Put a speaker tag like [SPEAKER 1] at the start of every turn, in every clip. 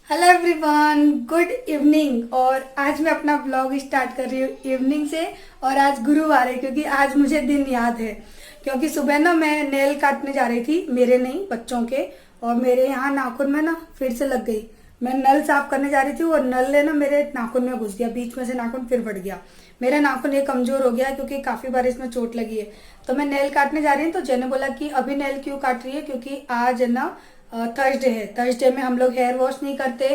[SPEAKER 1] Hello everyone, good evening. और आज मैं अपना ब्लॉग स्टार्ट कर रही हूँ इवनिंग से। और आज गुरुवार है क्योंकि आज मुझे दिन याद है। क्योंकि सुबह ना मैं नेल काटने जा रही थी, मेरे नहीं बच्चों के। और मेरे यहाँ नाखून में ना फिर से लग गई। मैं नल साफ करने जा रही थी और नल ने ना मेरे नाखून में घुस गया, बीच में से नाखून फिर बढ़ गया। मेरा नाखून ये कमजोर हो गया क्योंकि काफी बार इसमें चोट लगी है। तो मैं नेल काटने जा रही हूँ तो जय ने बोला कि अभी नेल क्यों काट रही है, क्योंकि आज है ना थर्सडे है। थर्सडे में हम लोग हेयर वॉश नहीं करते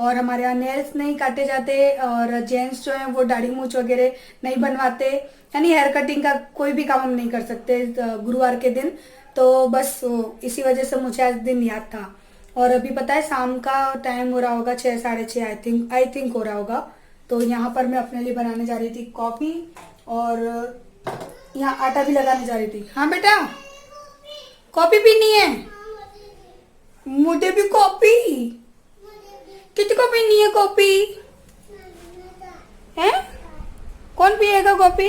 [SPEAKER 1] और हमारे यहाँ नेल्स नहीं काटे जाते। और जेंट्स जो हैं वो दाढ़ी मूछ वगैरह नहीं बनवाते, यानी हेयर कटिंग का कोई भी काम हम नहीं कर सकते गुरुवार के दिन। तो बस इसी वजह से मुझे आज दिन याद था। और अभी पता है शाम का टाइम हो रहा होगा, 6 साढ़े 6 आई थिंक हो रहा होगा। तो यहाँ पर मैं अपने लिए बनाने जा रही थी कॉफी और यहाँ आटा भी लगाने जा रही थी। हाँ बेटा, कॉफी पीनी है? मुझे भी कॉफी। किसको पीनी है कॉफी? है कौन पिएगा कॉफी?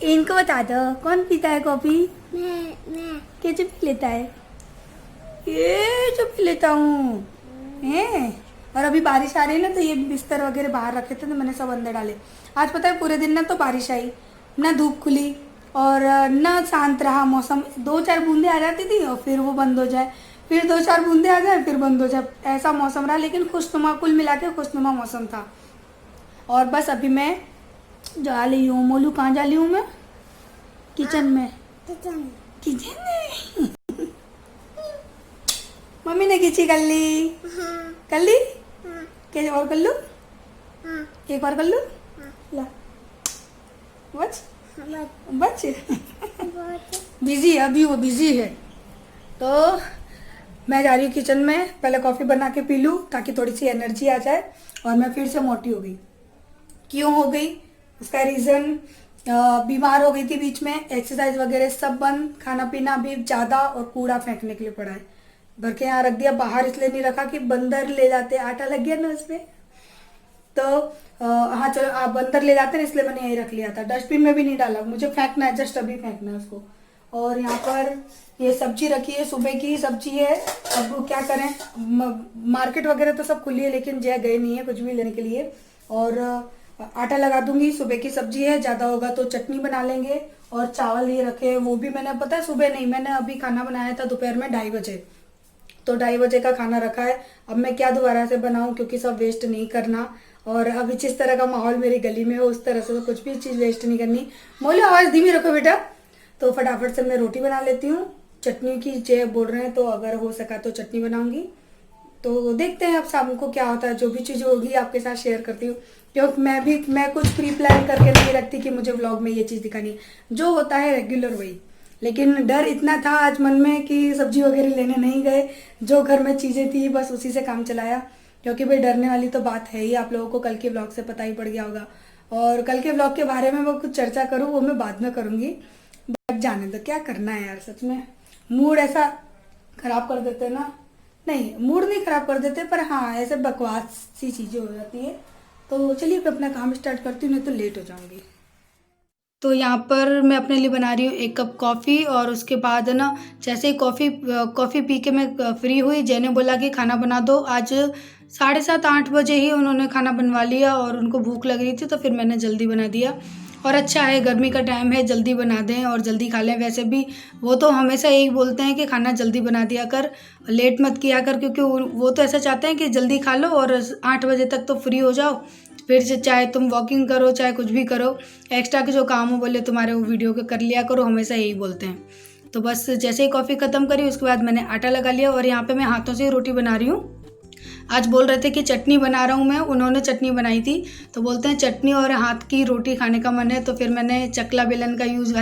[SPEAKER 1] इनको बता दो कौन पीता है कॉफी।
[SPEAKER 2] मैं
[SPEAKER 1] कैसे पी लेता है? ये जो पी लेता हूँ है। और अभी बारिश आ रही है ना, तो ये बिस्तर वगैरह बाहर रखे थे तो मैंने सब अंदर डाले। आज पता है पूरे दिन ना तो बारिश आई ना, धूप खुली और ना शांत रहा मौसम। 2-4 बूंदे आ जाती थी और फिर वो बंद हो जाए, फिर 2-4 बूंदे आ जाए फिर बंद हो जाए, ऐसा मौसम रहा। लेकिन खुशनुमा, कुल मिला के खुशनुमा मौसम था। और बस अभी मैं जा रही हूँ। मोलू कहाँ जा रही हूँ मैं? किचन में। किचन में मम्मी ने खींची कर ली। कर ली? कैसे और कर लूँ? एक बार कर लूँ? ला बच बच बिजी है अभी, वो बिजी है। तो मैं जा रही हूँ किचन में, पहले कॉफ़ी बना के पी लूँ ताकि थोड़ी सी एनर्जी आ जाए। और मैं फिर से मोटी हो गई। क्यों हो गई? उसका रीज़न, बीमार हो गई थी बीच में, एक्सरसाइज वगैरह सब बंद, खाना पीना भी ज़्यादा और कूड़ा फेंकने के लिए पड़ा है। भर के यहाँ रख दिया, बाहर इसलिए नहीं रखा कि बंदर ले जाते, आटा लग गया ना उसमें। तो हाँ चलो, आप बंदर ले जाते हैं इसलिए मैंने यही रख लिया था। डस्टबिन में भी नहीं डाला, मुझे फेंकना है, जस्ट अभी फेंकना है उसको। और यहाँ पर ये सब्जी रखी है, सुबह की सब्जी है। अब क्या करें, मार्केट वगैरह तो सब खुली है लेकिन जय गए नहीं है कुछ भी लेने के लिए। और आटा लगा दूंगी, सुबह की सब्जी है, ज़्यादा होगा तो चटनी बना लेंगे। और चावल ये रखे, वो भी मैंने, पता है सुबह नहीं, मैंने अभी खाना बनाया था दोपहर में 2:30 बजे। तो 2:30 बजे का खाना रखा है। अब मैं क्या दोबारा से बनाऊं, क्योंकि सब वेस्ट नहीं करना। और अभी जिस तरह का माहौल मेरी गली में हो उस तरह से तो कुछ भी चीज़ वेस्ट नहीं करनी। मोलू आवाज़ धीमी रखो बेटा। तो फटाफट से मैं रोटी बना लेती हूँ। चटनी की जय बोल रहे हैं तो अगर हो सका तो चटनी बनाऊंगी। तो देखते हैं अब शाम को क्या होता है, जो भी चीज़ होगी आपके साथ शेयर करती हूँ। क्योंकि मैं कुछ प्री प्लान करके नहीं रखती कि मुझे व्लॉग में ये चीज़ दिखानी है, जो होता है रेगुलर वही। लेकिन डर इतना था आज मन में कि सब्जी वगैरह लेने नहीं गए, जो घर में चीज़ें थी बस उसी से काम चलाया। क्योंकि भाई डरने वाली तो बात है ही, आप लोगों को कल के व्लॉग से पता ही पड़ गया होगा। और कल के व्लॉग के बारे में मैं कुछ चर्चा करूँ वो मैं बाद में करूँगी। बट जाने दो, क्या करना है यार, सच में मूड ऐसा खराब कर देते हैं ना। नहीं, मूड नहीं खराब कर देते, पर हाँ ऐसे बकवास सी चीज़ें हो जाती है। तो चलिए मैं अपना काम स्टार्ट करती हूँ, नहीं तो लेट हो जाऊँगी। तो यहाँ पर मैं अपने लिए बना रही हूँ 1 कप कॉफ़ी। और उसके बाद ना जैसे ही कॉफ़ी पी के मैं फ्री हुई, जय ने बोला कि खाना बना दो। आज 7:30-8 बजे ही उन्होंने खाना बनवा लिया और उनको भूख लग रही थी तो फिर मैंने जल्दी बना दिया। और अच्छा है, गर्मी का टाइम है, जल्दी बना दें और जल्दी खा लें। वैसे भी वो तो हमेशा यही बोलते हैं कि खाना जल्दी बना दिया कर, लेट मत किया कर, क्योंकि वो तो ऐसा चाहते हैं कि जल्दी खा लो और 8 बजे तक तो फ्री हो जाओ। फिर से चाहे तुम वॉकिंग करो चाहे कुछ भी करो, एक्स्ट्रा के जो काम हो बोले तुम्हारे वो वीडियो के कर लिया करो, हमेशा यही बोलते हैं। तो बस जैसे ही कॉफ़ी ख़त्म करी उसके बाद मैंने आटा लगा लिया। और यहाँ पे मैं हाथों से ही रोटी बना रही हूँ। आज बोल रहे थे कि चटनी बना रहा हूँ मैं, उन्होंने चटनी बनाई थी तो बोलते हैं चटनी और हाथ की रोटी खाने का मन है। तो फिर मैंने चकला बेलन का यूज़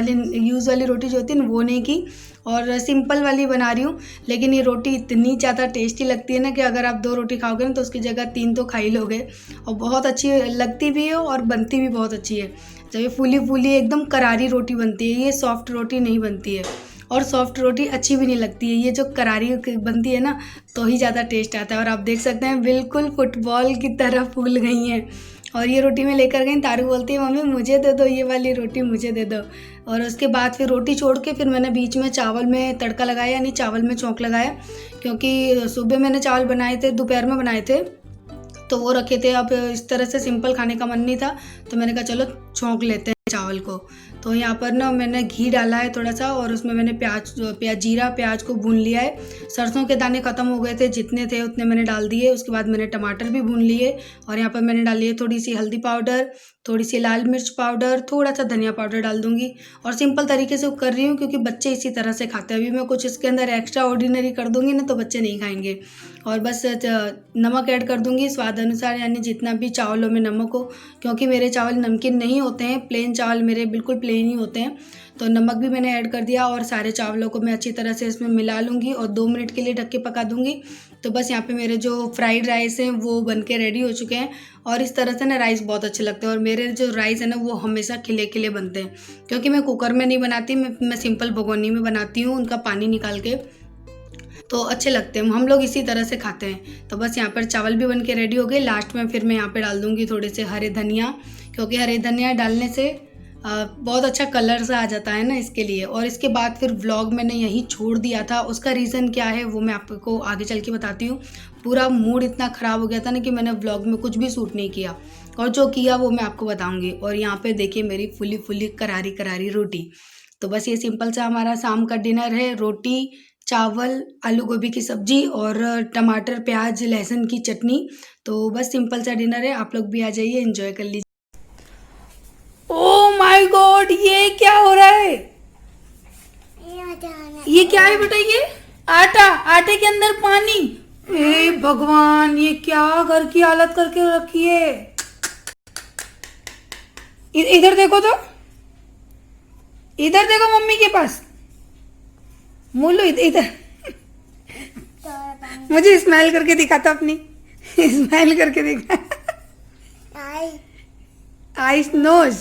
[SPEAKER 1] वाली रोटी जो होती है ना वो नहीं की और सिंपल वाली बना रही हूँ। लेकिन ये रोटी इतनी ज़्यादा टेस्टी लगती है ना कि अगर आप 2 रोटी खाओगे ना तो उसकी जगह 3 तो खा ही लोगे। और बहुत अच्छी लगती भी है और बनती भी बहुत अच्छी है। जब ये फूली फूली एकदम करारी रोटी बनती है, ये सॉफ्ट रोटी नहीं बनती है। और सॉफ्ट रोटी अच्छी भी नहीं लगती है, ये जो करारी बनती है ना तो ही ज़्यादा टेस्ट आता है। और आप देख सकते हैं बिल्कुल फुटबॉल की तरह फूल गई हैं। और ये रोटी मैं लेकर गई, तारू बोलती है मम्मी मुझे दे दो, ये वाली रोटी मुझे दे दो। और उसके बाद फिर रोटी छोड़ के फिर मैंने बीच में चावल में तड़का लगाया, यानी चावल में छौंक लगाया, क्योंकि सुबह मैंने चावल बनाए थे, दोपहर में बनाए थे तो वो रखे थे। अब इस तरह से सिंपल खाने का मन नहीं था तो मैंने कहा चलो छौंक लेते हैं चावल को। तो यहाँ पर ना मैंने घी डाला है थोड़ा सा, और उसमें मैंने जीरा प्याज को भून लिया है। सरसों के दाने ख़त्म हो गए थे, जितने थे उतने मैंने डाल दिए। उसके बाद मैंने टमाटर भी भून लिए, और यहाँ पर मैंने डाली है थोड़ी सी हल्दी पाउडर, थोड़ी सी लाल मिर्च पाउडर, थोड़ा सा धनिया पाउडर डाल दूंगी। और सिंपल तरीके से कर रही हूँ क्योंकि बच्चे इसी तरह से खाते हैं। अभी मैं कुछ इसके अंदर एक्स्ट्रा ऑर्डिनरी कर दूंगी ना तो बच्चे नहीं खाएंगे। और बस नमक ऐड कर दूंगी स्वाद अनुसार, यानी जितना भी चावलों में नमक हो, क्योंकि मेरे चावल नमकीन नहीं होते हैं, प्लेन चावल मेरे बिल्कुल प्लेन ही होते हैं। तो नमक भी मैंने ऐड कर दिया, और सारे चावलों को मैं अच्छी तरह से इसमें मिला लूँगी और 2 मिनट के लिए ढक के पका दूँगी। तो बस यहाँ पे मेरे जो फ्राइड राइस हैं वो बन के रेडी हो चुके हैं। और इस तरह से ना राइस बहुत अच्छे लगते हैं, और मेरे जो राइस है ना वो हमेशा खिले खिले बनते हैं, क्योंकि मैं कुकर में नहीं बनाती, मैं सिंपल भगोनी में बनाती हूँ उनका पानी निकाल के, तो अच्छे लगते हैं। हम लोग इसी तरह से खाते हैं। तो बस यहाँ पर चावल भी बन के रेडी हो गए। लास्ट में फिर मैं यहाँ पे डाल दूँगी थोड़े से हरे धनिया, क्योंकि हरे धनिया डालने से बहुत अच्छा कलर सा आ जाता है ना, इसके लिए। और इसके बाद फिर व्लॉग मैंने यहीं छोड़ दिया था, उसका रीज़न क्या है वो मैं आपको आगे चल के बताती हूँ। पूरा मूड इतना ख़राब हो गया था ना कि मैंने व्लॉग में कुछ भी शूट नहीं किया, और जो किया वो मैं आपको बताऊँगी। और यहाँ पे देखिए मेरी फुली फुली करारी करारी रोटी। तो बस ये सिंपल सा हमारा शाम का डिनर है, रोटी चावल आलू गोभी की सब्जी और टमाटर प्याज लहसुन की चटनी। तो बस सिंपल सा डिनर है, आप लोग भी आ जाइए, एंजॉय कर लीजिए। ओह माय गॉड, ये क्या हो रहा है? ये क्या है बेटा? ये आटा, आटे के अंदर पानी। हे भगवान, ये क्या घर की हालत करके रखी है। इधर देखो तो, इधर देखो मम्मी के पास। मोलू इधर मुझे स्माइल करके दिखाता, अपनी स्माइल करके दिखा। Eyes, nose,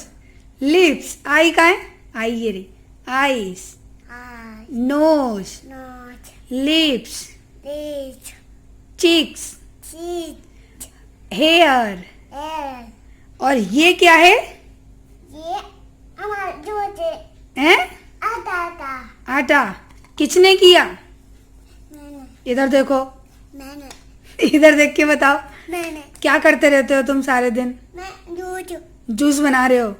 [SPEAKER 1] lips. आई का है? आई ये रे, eyes, nose, lips, cheeks, hair. और ये क्या है? हैं? आटा। किसने किया? मैंने। इधर देखो, मैंने। इधर देख के बताओ, मैंने। क्या करते रहते हो तुम सारे दिन? मैं जूस बना रहे हो,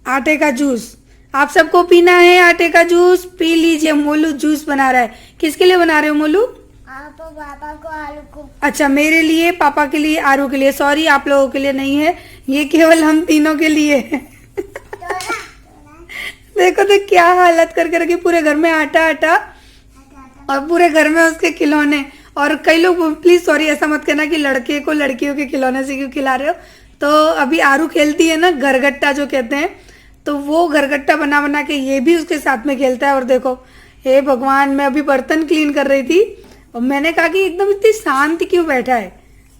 [SPEAKER 1] आटे का जूस। आप सबको पीना है आटे का जूस, पी लीजिए। मोलू जूस बना रहा है। किसके लिए बना रहे हो मोलू? पापा को, आरू को। अच्छा, मेरे लिए, पापा के लिए, आरू के लिए। सॉरी, आप लोगों के लिए नहीं है, ये केवल हम तीनों के लिए है। देखो तो क्या हालत करके रखी, पूरे घर में आटा आटा, और पूरे घर में उसके खिलौने। और कई लोग प्लीज सॉरी ऐसा मत करना कि लड़के को लड़कियों के खिलौने से क्यों खिला रहे हो। तो अभी आरू खेलती है ना घरगट्टा जो कहते हैं, तो वो घरगट्टा बना बना के ये भी उसके साथ में खेलता है। और देखो, हे भगवान, मैं अभी बर्तन क्लीन कर रही थी और मैंने कहा कि एकदम इतनी शांति क्यों बैठा है,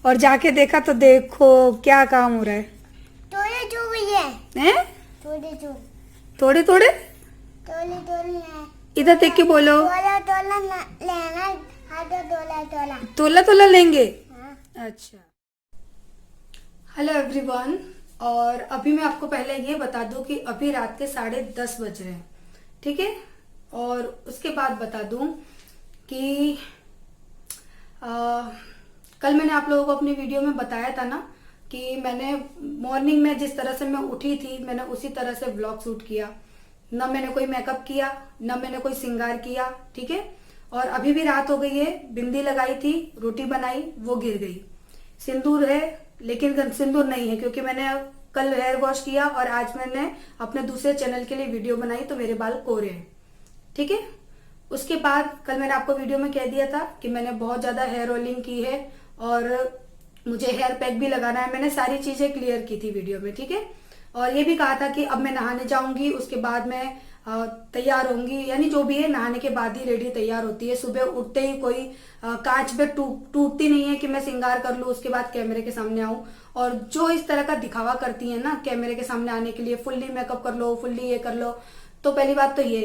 [SPEAKER 1] और जाके देखा तो देखो क्या काम हो रहा है। थोड़े थोड़े इधर देख के बोलो। तोला तोला लेंगे। अच्छा, हेलो एवरीवन। और अभी मैं आपको पहले ये बता दूं कि अभी रात के 10:30 बज रहे हैं, ठीक है। और उसके बाद बता दूं कि कल मैंने आप लोगों को अपनी वीडियो में बताया था ना कि मैंने मॉर्निंग में जिस तरह से मैं उठी थी मैंने उसी तरह से व्लॉग शूट किया। ना मैंने कोई मेकअप किया, ना मैंने कोई श्रृंगार किया, ठीक है। और अभी भी रात हो गई है, बिंदी लगाई थी, रोटी बनाई, वो गिर गई। सिंदूर है लेकिन सिंदूर नहीं है, क्योंकि मैंने कल हेयर वॉश किया और आज मैंने अपने दूसरे चैनल के लिए वीडियो बनाई तो मेरे बाल कोरे हैं, ठीक है। उसके बाद कल मैंने आपको वीडियो में कह दिया था कि मैंने बहुत ज्यादा हेयर ऑयलिंग की है और मुझे हेयर पैक भी लगाना है। मैंने सारी चीजें क्लियर की थी वीडियो में, ठीक है। और ये भी कहा था कि अब मैं नहाने जाऊंगी, उसके बाद मैं तैयार होंगी, यानी जो भी है नहाने के बाद ही रेडी तैयार होती है। सुबह उठते ही कोई कांच पे टूटती नहीं है कि मैं श्रृंगार कर लूं उसके बाद कैमरे के सामने आऊं। और जो इस तरह का दिखावा करती है ना कैमरे के सामने आने के लिए, फुल्ली मेकअप कर लो, फुल्ली ये कर लो, तो पहली बात तो ये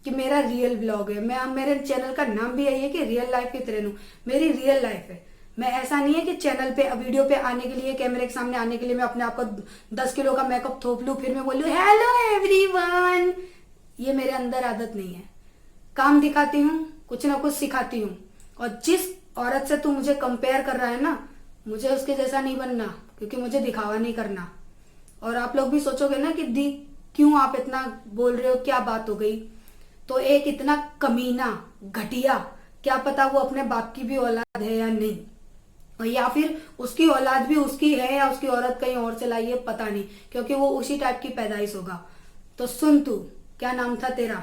[SPEAKER 1] कि मेरा रियल ब्लॉग है। मैं मेरे चैनल का नाम भी यही है कि रियल लाइफ की तरह। मेरी रियल लाइफ है। मैं ऐसा नहीं है कि चैनल पे वीडियो पे आने के लिए, कैमरे के सामने आने के लिए मैं अपने आप को 10 किलो का मेकअप थोप लूं, फिर मैं बोलूं हेलो एवरीवन। ये मेरे अंदर आदत नहीं है। काम दिखाती हूँ, कुछ ना कुछ सिखाती हूँ। और जिस औरत से तू मुझे कंपेयर कर रहा है ना, मुझे उसके जैसा नहीं बनना, क्योंकि मुझे दिखावा नहीं करना। और आप लोग भी सोचोगे ना कि दी क्यों आप इतना बोल रहे हो, क्या बात हो गई। तो एक इतना कमीना, घटिया, क्या पता वो अपने बाप की भी औलाद है या नहीं, और या फिर उसकी औलाद भी उसकी है या उसकी औरत कहीं और से लाई है, पता नहीं, क्योंकि वो उसी टाइप की पैदाइश होगा। तो सुन, तू क्या नाम था तेरा?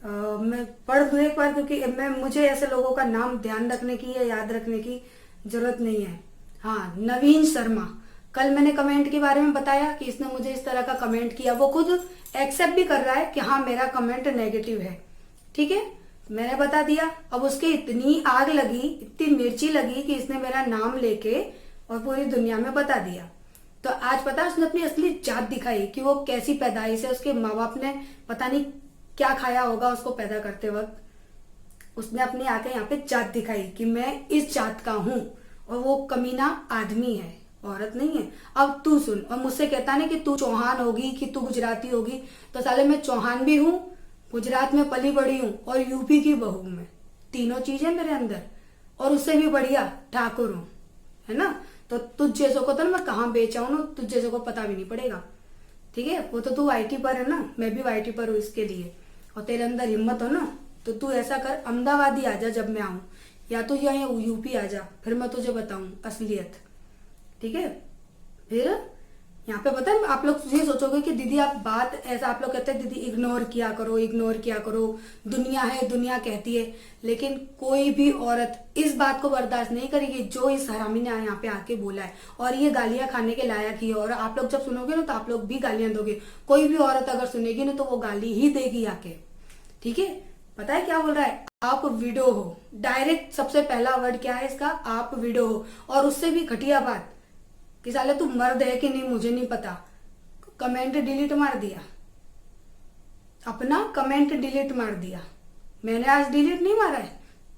[SPEAKER 1] मैं पढ़ दूं एक बार, क्योंकि मुझे ऐसे लोगों का नाम ध्यान रखने की या याद रखने की जरूरत नहीं है। हाँ, नवीन शर्मा। कल मैंने कमेंट के बारे में बताया कि इसने मुझे इस तरह का कमेंट किया। वो खुद एक्सेप्ट भी कर रहा है कि हाँ मेरा कमेंट नेगेटिव है, ठीक है, मैंने बता दिया। अब उसके इतनी आग लगी, इतनी मिर्ची लगी कि इसने मेरा नाम लेके और पूरी दुनिया में बता दिया। तो आज पता है उसने अपनी असली जात दिखाई कि वो कैसी पैदाइश है। उसके माँ बाप ने पता नहीं क्या खाया होगा उसको पैदा करते वक्त। उसने अपनी आके यहाँ पे जात दिखाई कि मैं इस जात का हूं, और वो कमीना आदमी है, औरत नहीं है। अब तू सुन, और मुझसे कहता नहीं कि तू चौहान होगी कि तू गुजराती होगी। तो साले मैं चौहान भी हूँ, गुजरात में पली बड़ी हूँ, और यूपी की बहू मैं। तीनों चीजें मेरे अंदर, और उससे भी बढ़िया ठाकुर हूँ, है ना। तो तुझ जैसों को तो मैं कहाँ बेचाऊं ना, तुझ जैसों को पता भी नहीं पड़ेगा, ठीक है। वो तो तू आईटी पर है ना, मैं भी आईटी पर हूँ इसके लिए। और तेरे अंदर हिम्मत हो ना, तो तू ऐसा कर, अहमदाबाद ही आजा जब मैं आऊं, या तो यहाँ यूपी आजा, फिर मैं तुझे बताऊं असलियत, ठीक है। फिर यहाँ पे पता है आप लोग ये सोचोगे कि दीदी आप बात ऐसा, आप लोग कहते हैं दीदी इग्नोर किया करो, इग्नोर किया करो, दुनिया है, दुनिया कहती है। लेकिन कोई भी औरत इस बात को बर्दाश्त नहीं करेगी जो इस हरामी ने यहाँ पे आके बोला है। और ये गालियां खाने के लायक ही है। और आप लोग जब सुनोगे ना तो आप लोग भी गालियां दोगे। कोई भी औरत अगर सुनेगी ना तो वो गाली ही देगी आके, ठीक है। पता है क्या बोल रहा है? आप विडो हो। डायरेक्ट सबसे पहला वर्ड क्या है इसका? आप विडो हो। और उससे भी घटिया बात कि साले तू मर्द है कि नहीं मुझे नहीं पता, कमेंट डिलीट मार दिया, अपना कमेंट डिलीट मार दिया। मैंने आज डिलीट नहीं मारा है,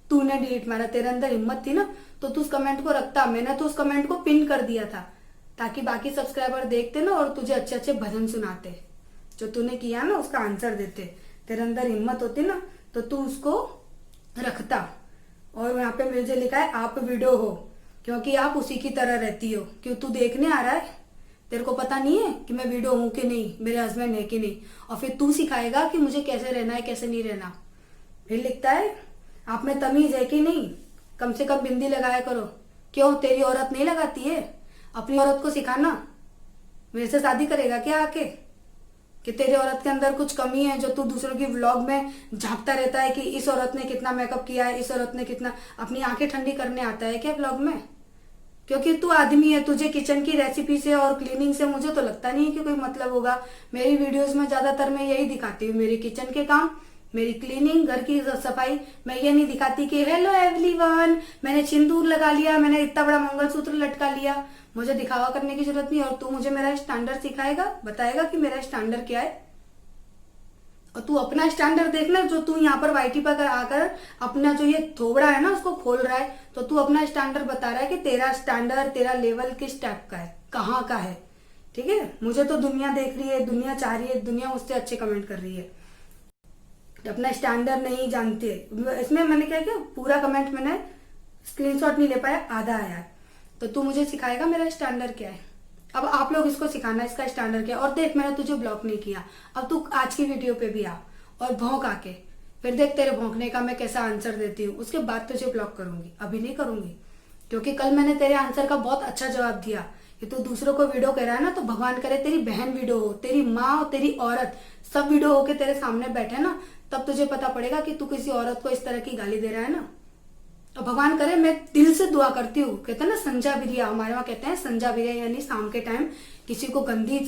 [SPEAKER 1] तूने डिलीट मारा। तेरे अंदर हिम्मत थी ना तो तू उस कमेंट को रखता। मैंने तो उस कमेंट को पिन कर दिया था ताकि बाकी सब्सक्राइबर देखते ना और तुझे अच्छे अच्छे भजन सुनाते। जो तूने किया ना उसका आंसर देते। तेरे अंदर हिम्मत होती ना तो तू उसको रखता। और यहाँ पे मुझे लिखा है आप वीडियो हो, क्योंकि आप उसी की तरह रहती हो। क्यों तू देखने आ रहा है? तेरे को पता नहीं है कि मैं वीडियो हूं कि नहीं, मेरे हस्बैंड है कि नहीं, और फिर तू सिखाएगा कि मुझे कैसे रहना है कैसे नहीं रहना। फिर लिखता है आप में तमीज है कि नहीं, कम से कम बिंदी लगाया करो। क्यों तेरी औरत नहीं लगाती है? अपनी औरत को सिखाना। मेरे से शादी करेगा क्या आके कि तेरी औरत के अंदर कुछ कमी है जो तू दूसरों की व्लॉग में झांकता रहता है कि इस औरत ने कितना मेकअप किया है, इस औरत ने कितना, अपनी आंखें ठंडी करने आता है क्या व्लॉग में? क्योंकि तू आदमी है, तुझे किचन की रेसिपी से और क्लीनिंग से मुझे तो लगता नहीं है कि कोई मतलब होगा। मेरी वीडियोस में ज्यादातर मैं यही दिखाती हूँ, मेरी किचन के काम, मेरी क्लीनिंग, घर की सफाई। मैं ये नहीं दिखाती कि हेलो एवरीवन मैंने सिंदूर लगा लिया, मैंने इतना बड़ा मंगलसूत्र लटका लिया। मुझे दिखावा करने की जरूरत नहीं। और तू मुझे मेरा स्टैंडर्ड सिखाएगा, बताएगा कि मेरा स्टैंडर्ड क्या है। और तू अपना स्टैंडर्ड देखना, जो तू यहाँ पर वाईटी पर आकर अपना जो ये थोबड़ा है ना उसको खोल रहा है, तो तू अपना स्टैंडर्ड बता रहा है कि तेरा स्टैंडर्ड, तेरा लेवल किस टाइप का है, कहाँ का है, ठीक है। मुझे तो दुनिया देख रही है, दुनिया चाह रही है, दुनिया मुझसे अच्छे कमेंट कर रही है। अपना स्टैंडर्ड नहीं जानते। इसमें मैंने क्या किया, पूरा कमेंट मैंने स्क्रीनशॉट नहीं ले पाया, आधा आया। तो तू मुझे सिखाएगा मेरा स्टैंडर्ड क्या है। अब आप लोग इसको सिखाना इसका स्टैंडर्ड क्या है। और देख मैंने तुझे ब्लॉक नहीं किया, अब तू आज की वीडियो पे भी आ और भौंक आके, फिर देख तेरे भौंकने का मैं कैसा आंसर देती हूँ। उसके बाद तुझे ब्लॉक करूंगी, अभी नहीं करूंगी। क्योंकि कल मैंने तेरे आंसर का बहुत अच्छा जवाब दिया कि तू दूसरों को वीडियो कह रहा है ना, तो भगवान करे तेरी बहन वीडियो हो, तेरी माँ और तेरी औरत सब वीडियो होके तेरे सामने बैठे ना, तब तुझे पता पड़ेगा कि तू किसी औरत को इस तरह की गाली दे रहा है ना। तो भगवान करे, मैं दिल से दुआ करती हूँ। कहते हैं ना संजा बिरिया, हमारे वहां कहते हैं संजा बिरिया, यानी शाम के टाइम किसी को गंदी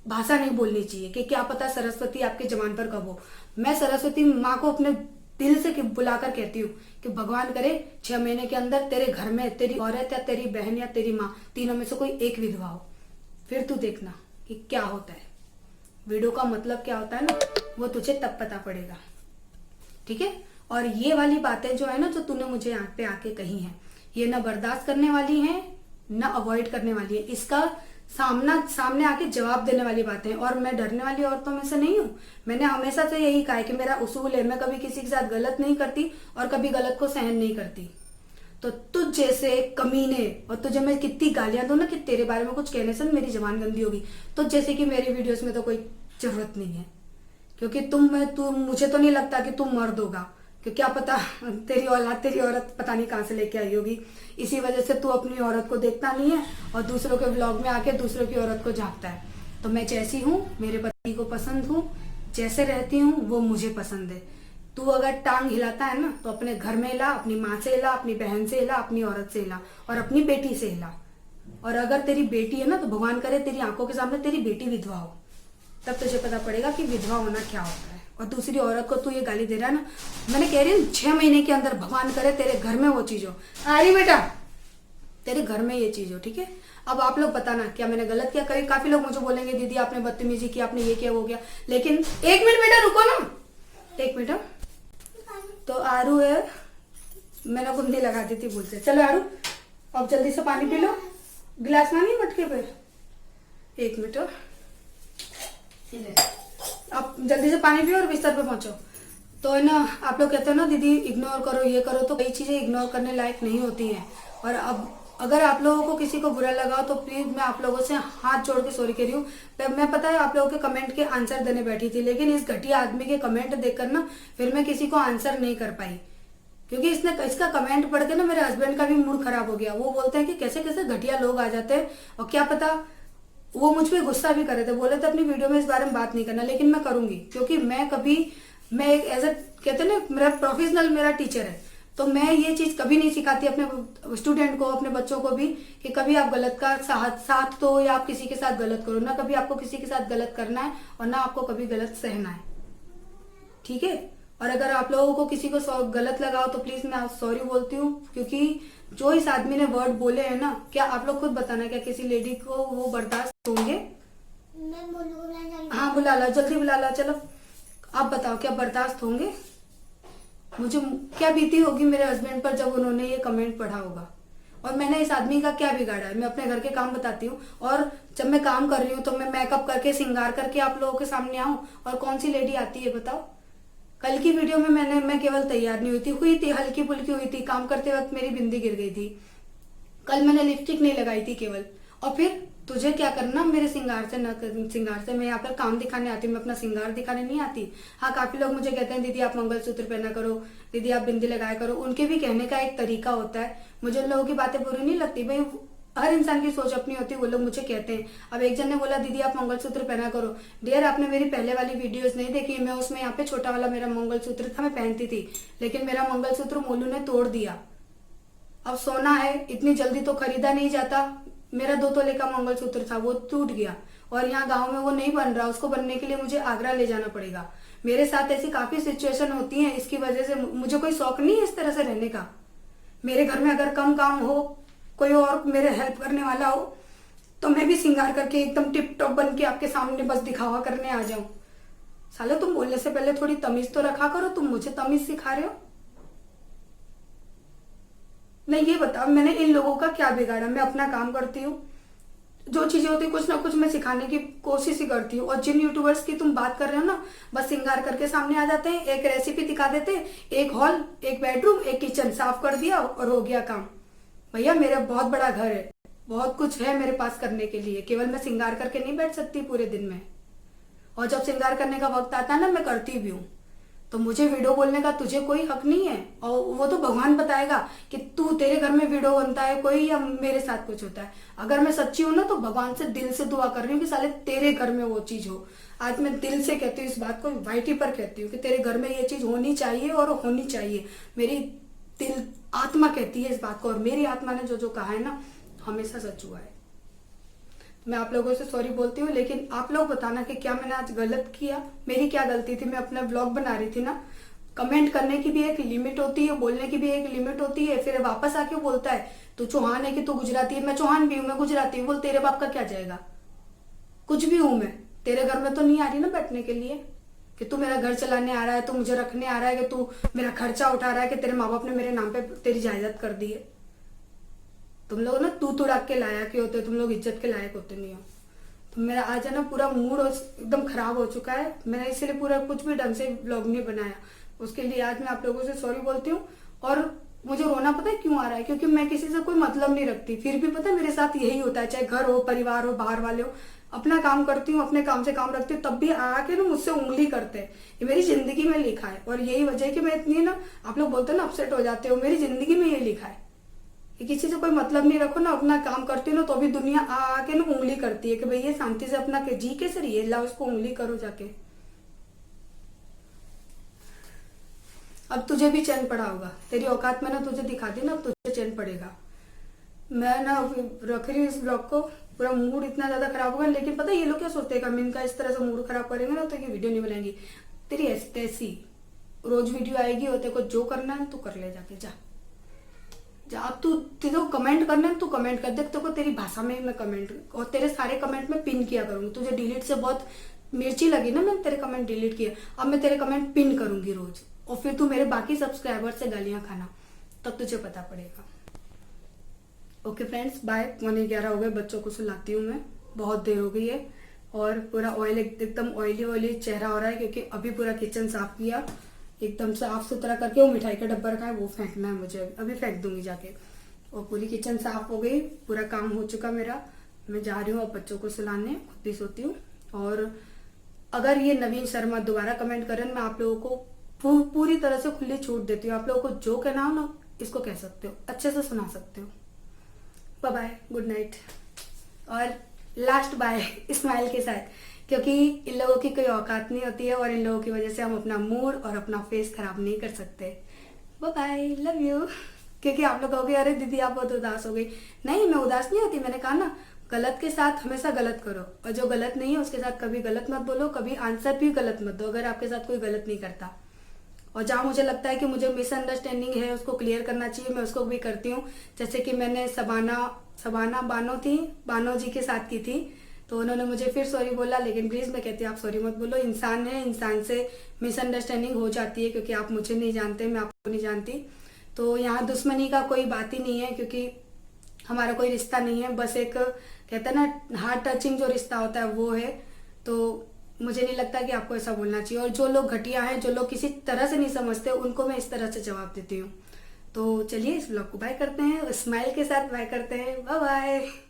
[SPEAKER 1] भाषा नहीं बोलनी चाहिए कि क्या पता सरस्वती आपके जबान पर कब हो। मैं सरस्वती माँ को अपने दिल से बुलाकर कहती हूँ कि भगवान करे 6 महीने के अंदर तेरे घर में तेरी औरत या तेरी बहन या तेरी माँ, तीनों में से कोई एक विधवा हो। फिर तू देखना कि क्या होता है, वीडियो का मतलब क्या होता है ना, वो तुझे तब पता पड़ेगा। ठीक है। और ये वाली बातें जो है ना, जो तूने मुझे यहाँ पे आके कही हैं, ये ना बर्दाश्त करने वाली हैं ना अवॉइड करने वाली है। इसका सामने आके जवाब देने वाली बातें हैं। और मैं डरने वाली औरतों में से नहीं हूँ। मैंने हमेशा से यही कहा है कि मेरा उसूल है, मैं कभी किसी के साथ गलत नहीं करती और कभी गलत को सहन नहीं करती। तो तुझ जैसे कमीने, और तुझे मैं कितनी गालियां दूं ना कि तेरे बारे में कुछ कहने से मेरी जबान गंदी होगी, तो जैसे कि मेरी वीडियोस में तो कोई जरूरत नहीं है, क्योंकि मुझे तो नहीं लगता कि तुम मर्द होगा, क्योंकि क्या पता तेरी औलाद, तेरी औरत पता नहीं कहां से लेके आई होगी। इसी वजह से तू अपनी औरत को देखता नहीं है और दूसरों के व्लॉग में आके दूसरों की औरत को झांकता है। तो मैं जैसी हूँ, मेरे पति को पसंद हूँ, जैसे रहती हूँ वो मुझे पसंद है। तू अगर टांग हिलाता है ना, तो अपने घर में हिला, अपनी माँ से हिला, अपनी बहन से हिला, अपनी औरत से हिला और अपनी बेटी से हिला। और अगर तेरी बेटी है ना, तो भगवान करे तेरी आंखों के सामने तेरी बेटी विधवा हो, तब तुझे पता पड़ेगा कि विधवा होना क्या होता है। और दूसरी औरत को तू ये गाली दे रहा है ना, मैंने कह रही हूँ 6 महीने के अंदर भगवान करे तेरे घर में वो चीज हो। अरे बेटा, तेरे घर में ये चीज हो, ठीक है। अब आप लोग बताना क्या मैंने गलत किया। कई काफी लोग मुझे बोलेंगे दीदी आपने बदतमीजी की, आपने ये किया वो किया, लेकिन 1 मिनट बेटा रुको ना, 1 मिनट। तो आरू है, मैंने कुंडी लगा दी थी भूल से। चलो आरू, अब जल्दी से पानी पी लो, गिलास में नहीं मटके पे। 1 मिनट, अब जल्दी से पानी पियो और बिस्तर पे पहुंचो। तो है ना, आप लोग कहते हो ना दीदी इग्नोर करो, ये करो, तो कई चीजें इग्नोर करने लायक नहीं होती हैं। और अब अगर आप लोगों को किसी को बुरा लगा तो प्लीज मैं आप लोगों से हाथ जोड़ के सॉरी कह रही हूँ। मैं पता है आप लोगों के कमेंट के आंसर देने बैठी थी, लेकिन इस घटिया आदमी के कमेंट देखकर ना फिर मैं किसी को आंसर नहीं कर पाई, क्योंकि इसका कमेंट पढ़ के ना मेरे हस्बैंड का भी मूड खराब हो गया। वो बोलते हैं कि कैसे कैसे घटिया लोग आ जाते हैं, और क्या पता वो मुझ पर गुस्सा भी करे थे, बोले थे अपनी वीडियो में इस बारे में बात नहीं करना, लेकिन मैं करूंगी, क्योंकि मैं एक एज ए कहते हैं ना, मेरा प्रोफेशनल मेरा टीचर है, तो मैं ये चीज कभी नहीं सिखाती अपने स्टूडेंट को, अपने बच्चों को भी, कि कभी आप गलत का साथ दो या आप किसी के साथ गलत करो ना। कभी आपको किसी के साथ गलत करना है और ना आपको कभी गलत सहना है, ठीक है। और अगर आप लोगों को किसी को गलत लगाओ तो प्लीज मैं सॉरी बोलती हूँ, क्योंकि जो इस आदमी ने वर्ड बोले हैं ना, क्या आप लोग खुद बताना, क्या किसी लेडी को वो बर्दाश्त होंगे? हाँ बुला लो, जल्दी बुला लो, चलो आप बताओ क्या बर्दाश्त होंगे? मुझे क्या बीती होगी मेरे हस्बैंड पर जब उन्होंने ये कमेंट पढ़ा होगा। और मैंने इस आदमी का क्या बिगाड़ा है? मैं अपने घर के काम बताती हूँ, और जब मैं काम कर रही हूँ तो मैं मेकअप करके श्रृंगार करके आप लोगों के सामने आऊं, और कौन सी लेडी आती है बताओ? कल की वीडियो में मैं केवल तैयार नहीं हुई थी, हल्की फुल्की हुई थी, काम करते वक्त मेरी बिंदी गिर गई थी। कल मैंने लिपस्टिक नहीं लगाई थी केवल। और फिर तुझे क्या करना मेरे श्रृंगार से मैं यहाँ पर काम दिखाने आती हूँ, मैं अपना श्रृंगार दिखाने नहीं आती। हाँ, काफी लोग मुझे कहते हैं दीदी आप मंगलसूत्र पहना करो, दीदी आप बिंदी लगाया करो। उनके भी कहने का एक तरीका होता है, मुझे उन लोगों की बातें बुरी नहीं लगती भाई, हर इंसान की सोच अपनी होती है। वो लोग मुझे कहते हैं, अब एक जन ने बोला दीदी आप मंगलसूत्र पहना करो। डियर आपने मेरी पहले वाली वीडियोस नहीं देखी, मैं उसमें यहाँ पे छोटा वाला मेरा मंगलसूत्र था, मैं पहनती थी, लेकिन मेरा मंगलसूत्र मोलू ने तोड़ दिया। अब सोना है, इतनी जल्दी तो खरीदा नहीं जाता। मेरा 2 तोले का मंगलसूत्र था, वो टूट गया, और यहाँ गांव में वो नहीं बन रहा, उसको बनने के लिए मुझे आगरा ले जाना पड़ेगा। मेरे साथ ऐसी काफी सिचुएशन होती हैं, इसकी वजह से मुझे कोई शौक नहीं है इस तरह से रहने का। मेरे घर में अगर कम काम हो, कोई और मेरे हेल्प करने वाला हो, तो मैं भी श्रृंगार करके एकदम टिप टॉप बन के आपके सामने बस दिखावा करने आ जाऊं। साले तुम बोलने से पहले थोड़ी तमीज तो रखा करो, तुम मुझे तमीज सिखा रहे हो। नहीं, ये बताओ मैंने इन लोगों का क्या बिगाड़ा? मैं अपना काम करती हूँ, जो चीजें होती है कुछ ना कुछ मैं सिखाने की कोशिश ही करती हूँ। और जिन यूट्यूबर्स की तुम बात कर रहे हो ना, बस श्रृंगार करके सामने आ जाते हैं, एक रेसिपी दिखा देते हैं, एक हॉल, एक बेडरूम, एक किचन साफ कर दिया और हो गया काम। भैया मेरा बहुत बड़ा घर है, बहुत कुछ है मेरे पास करने के लिए, केवल मैं श्रृंगार करके नहीं बैठ सकती पूरे दिन में। और जब श्रृंगार करने का वक्त आता है ना, मैं करती भी हूँ। तो मुझे वीडियो बोलने का तुझे कोई हक नहीं है, और वो तो भगवान बताएगा कि तू तेरे घर में वीडियो बनता है कोई, या मेरे साथ कुछ होता है। अगर मैं सच्ची हूं ना, तो भगवान से दिल से दुआ कर रही हूँ कि साले तेरे घर में वो चीज हो। आज मैं दिल से कहती हूँ इस बात को, वाइटी पर कहती हूँ कि तेरे घर में ये चीज होनी चाहिए, और होनी चाहिए। मेरी दिल आत्मा कहती है इस बात को, और मेरी आत्मा ने जो जो कहा है ना, हमेशा सच हुआ है। मैं आप लोगों से सॉरी बोलती हूँ, लेकिन आप लोग बताना कि क्या मैंने आज गलत किया, मेरी क्या गलती थी? मैं अपना ब्लॉग बना रही थी ना। कमेंट करने की भी एक लिमिट होती है, बोलने की भी एक लिमिट होती है। फिर वापस आके बोलता है तू चौहान है कि तू गुजराती है। मैं चौहान भी हूँ, मैं गुजराती हूँ, बोल तेरे बाप का क्या जाएगा? कुछ भी हूं मैं, तेरे घर में तो नहीं आ रही ना बैठने के लिए। कि तू मेरा घर चलाने आ रहा है, तू मुझे रखने आ रहा है, कि तू मेरा खर्चा उठा रहा है, कि तेरे माँ बाप ने मेरे नाम पे तेरी जायदाद कर दी है। तुम लोग ना तू तुड़ा के लायक ही होते, तुम लोग इज्जत के लायक होते नहीं हो। तो मेरा आज है ना पूरा मूड एकदम खराब हो चुका है। मैंने इसलिए पूरा कुछ भी ढंग से व्लॉग नहीं बनाया। उसके लिए आज मैं आप लोगों से सॉरी बोलती हूँ। और मुझे रोना पता है क्यों आ रहा है, क्योंकि मैं किसी से कोई मतलब नहीं रखती, फिर भी पता है मेरे साथ यही होता है, चाहे घर हो, परिवार हो, बाहर वाले हो। अपना काम करती हूँ, अपने काम से काम रखती हूँ, तब भी आके ना मुझसे उंगली करते हैं। ये मेरी जिंदगी में लिखा है, और यही वजह है कि मैं इतनी ना, आप लोग बोलते हैं ना अपसेट हो जाते हो, मेरी जिंदगी में ये लिखा है कि किसी से कोई मतलब नहीं रखो ना, अपना काम करती हो ना, तो भी दुनिया आके ना उंगली करती है कि भाई ये शांति से अपना जी के सर ये ला, उसको उंगली करो जाके। अब तुझे भी चैन पड़ा होगा, तेरी औकात में ना तुझे दिखा दी ना, अब तुझे चैन पड़ेगा। मैं ना रख रही हूँ इस ब्लॉग को, पूरा मूड इतना ज्यादा खराब होगा। लेकिन पता है ये लोग क्या सोचते हैं, इनका इस तरह से मूड खराब करेंगे ना तो ये वीडियो नहीं बनाएंगी। तेरी ऐसी तैसी रोज वीडियो आएगी, और तेरे को जो करना है तू कर ले, जाके जा जा। अब तू तेरे को कमेंट करना है तू कमेंट कर दे, तेरे को तेरी भाषा में मैं कमेंट, और तेरे सारे कमेंट में पिन किया करूंगी। तुझे डिलीट से बहुत मिर्ची लगी ना, मैंने तेरे कमेंट डिलीट किए, अब मैं तेरे कमेंट पिन करूंगी रोज, और फिर तू मेरे बाकी सब्सक्राइबर से गालियां खाना, तब तुझे पता पड़ेगा। Okay friends, bye. 11:15 हो गए, बच्चों को सुलाती हूँ मैं, बहुत देर हो गई है। और पूरा ऑयल एकदम ऑयली ऑयली चेहरा हो रहा है, क्योंकि अभी पूरा किचन साफ किया, एकदम साफ सुथरा करके। वो मिठाई का डब्बा रखा है, वो फेंकना है मुझे, अभी फेंक दूंगी जाके। और पूरी किचन साफ हो गई, पूरा काम हो चुका मेरा। मैं जा रही हूँ अब बच्चों को सुलाने, खुद भी सोती हूँ। और अगर ये नवीन शर्मा दोबारा कमेंट करें, मैं आप लोगों को पूरी तरह से खुली छूट देती हूँ। आप लोगों को जो कहना हो ना, इसको कह सकते हो, अच्छे से सुना सकते हो। Bye bye, good night. और लास्ट बाय स्माइल के साथ, क्योंकि इन लोगों की कोई औकात नहीं होती है, और इन लोगों की वजह से हम अपना मूड और अपना फेस खराब नहीं कर सकते। Bye bye, love you. क्योंकि आप लोग कहोगे अरे दीदी आप बहुत उदास हो गई। नहीं, मैं उदास नहीं होती। मैंने कहा ना, गलत के साथ हमेशा गलत करो, और जो गलत नहीं है उसके साथ कभी गलत मत बोलो, कभी आंसर भी गलत मत दो अगर आपके साथ कोई गलत नहीं करता। और जहाँ मुझे लगता है कि मुझे मिसअंडरस्टैंडिंग है, उसको क्लियर करना चाहिए, मैं उसको भी करती हूँ। जैसे कि मैंने सबाना बानो जी के साथ की थी, तो उन्होंने मुझे फिर सॉरी बोला, लेकिन प्लीज मैं कहती हूँ आप सॉरी मत बोलो। इंसान है, इंसान से मिसअंडरस्टैंडिंग हो जाती है, क्योंकि आप मुझे नहीं जानते, मैं आपको नहीं जानती। तो यहाँ दुश्मनी का कोई बात ही नहीं है, क्योंकि हमारा कोई रिश्ता नहीं है, बस एक कहते हैं ना हार्ट टचिंग जो रिश्ता होता है वो है। तो मुझे नहीं लगता कि आपको ऐसा बोलना चाहिए। और जो लोग घटिया हैं, जो लोग किसी तरह से नहीं समझते, उनको मैं इस तरह से जवाब देती हूँ। तो चलिए इस ब्लॉग को बाय करते हैं, स्माइल के साथ बाय करते हैं। Bye bye.